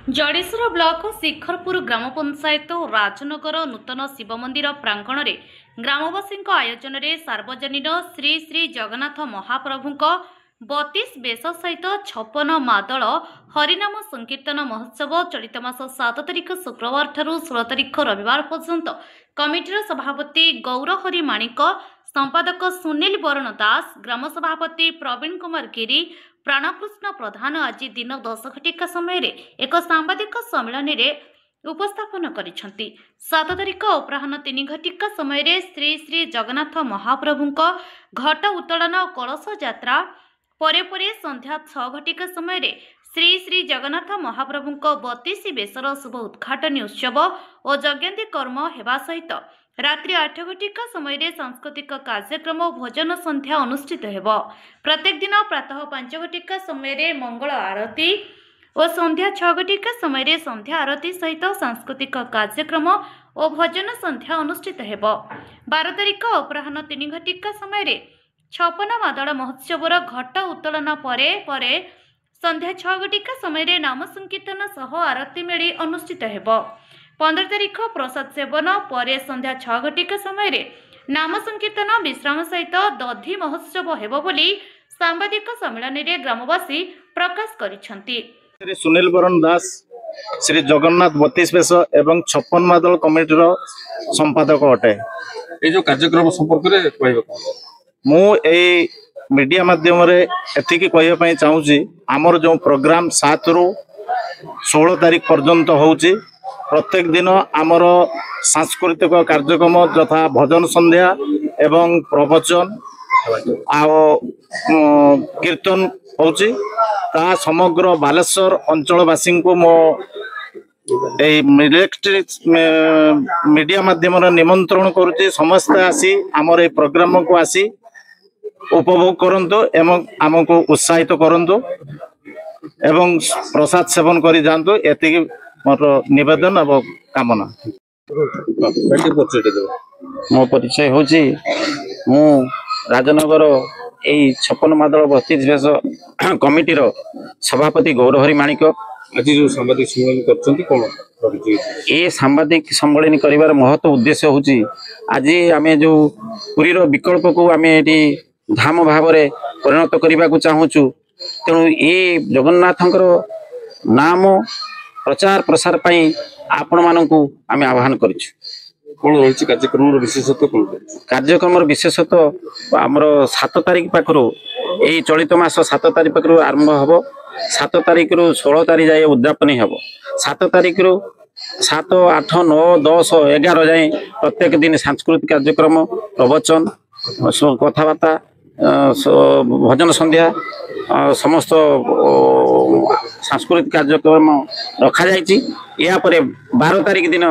जडेश्वर block Shikharpur ग्राम पंचायत और राजनगर नूतन शिव मंदिर प्रांगण में ग्रामवासी आयोजन में सार्वजनीन श्री श्री जगन्नाथ महाप्रभु 32 बेश सहित 56 मादल हरिनाम संकीर्तन महोत्सव चलित मास 7 तारिख शुक्रवार ठारू 16 तारिख रविवार पर्यंत कमिटीर सभापति गौरहरि माणिक, संपादक सुनील बरण दास, ग्राम सभापति प्रवीण कुमार गिरी, प्राणकृष्ण प्रधान आज दिन 10 घटिका समय एक सांबादिक सम्मेलन में उपस्थापन करिसेंती। 7 तारिख अपराह्न 3 घटिका समय श्री श्री जगन्नाथ महाप्रभु घट उत्तोलन और कलश यात्रा परे परे संध्या 6 घटिका समय श्री श्री जगन्नाथ महाप्रभु 32 बेसर शुभ उद्घाटन उत्सव और यज्ञांती कर्म हेबा सहित रात्रि 8 घटिका समय सांस्कृतिक कार्यक्रम और भोजन संध्या अनुष्ठित हेबो। प्रत्येक दिन प्रातः 5 घटिका समय मंगल आरती और संध्या 6 घटिका समय संध्या आरती सहित सांस्कृतिक कार्यक्रम और भोजन संध्या अनुष्ठित हेबो। 12 तारिख अपराह्न 3 घटिका समय 56 मादल महोत्सवर घट उत्तोलन परे परे संध्या 6 घटिका समय नाम संकीर्तन सह आरती मेली अनुष्ठित हेबो। 15 तारिख प्रसाद सेवन परे संध्या 6 घटिका समय नाम संकीर्तन विश्राम सहित दधी महोत्सव हेबो बोली सांबादिक सम्मेलन में ग्रामवासी प्रकाश करिसेंती। श्री सुनील बरण दास श्री जगन्नाथ 32 बेश एवं 56 मादल कमिटीर संपादक अटे। ये जो कार्यक्रम संपर्क मु मीडिया माध्यम एतिकी कहवाई चाहूँगी आमर जो प्रोग्राम 7 रु 16 तारिख पर्यंत होउची प्रत्येक दिन आमर सांस्कृतिक कार्यक्रम यथा भजन संध्या एवं प्रवचन कीर्तन होउची ता समग्र बालेश्वर अंचलवासी को मो मीडिया माध्यम निमंत्रण करुच्ची समस्ते आसी आमर ए प्रोग्राम को आसी उपभोग करंतु एवं आमको उत्साहित करंतु एवं प्रसाद सेवन करी जांतु एतिकी मोर निवेदन और कामना। मो परिचय होची मु राजनगर एई 56 मादल 32 बेश कमिटीर सभापति गौरहरि माणिक। आज जो सांबादिक सम्मेलन करछंती कोन ए सांबादिक सम्मेलन करिवार महत्व उद्देश्य होची आज आमे जो पुरीर विकल्प को आमे एटी धाम भाव में परिणत करने को चाहूँ। तेणु ये जगन्नाथंकर नाम प्रचार प्रसार पाई आपण मानू आम आह्वान कौन रही कार्यक्रम विशेषत्व कौन कार्यक्रम विशेषत्व आमर 7 तारिख पाखर यही चलित मास 7 तारिख पाखर आरंभ हम 7 तारिख रु 16 तारिख जाए उद्यापन हम 7 तारिख रु 7, 8, 9, 10, 11 जाए प्रत्येक दिन सांस्कृतिक कार्यक्रम प्रवचन कथबार्ता भजन संध्या समस्त सांस्कृतिक कार्यक्रम रखा जाइछि। या परे 12 तारिख दिन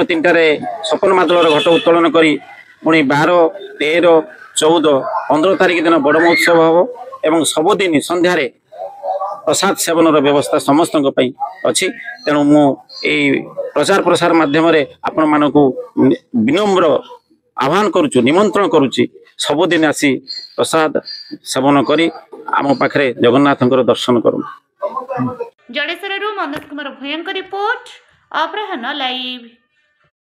3टारे 56 मादल घट उत्तोलन करी पुणी 12, 13, 14, 15 तारिख दिन बड़ महोत्सव हम एवं सबुदिन संध्यारे प्रसाद सेवन व्यवस्था समस्त अच्छी। तेणु मु प्रचार प्रसार माध्यम आपण मानकु विनम्र आह्वान करुचु निमंत्रण करुच्ची सबुदिन आसी प्रसाद सेवन करी आम पाखरे जगन्नाथंकर दर्शन करूँ। जडेश्वर मनोज कुमार भयंकर रिपोर्ट अपराह्न लाइव।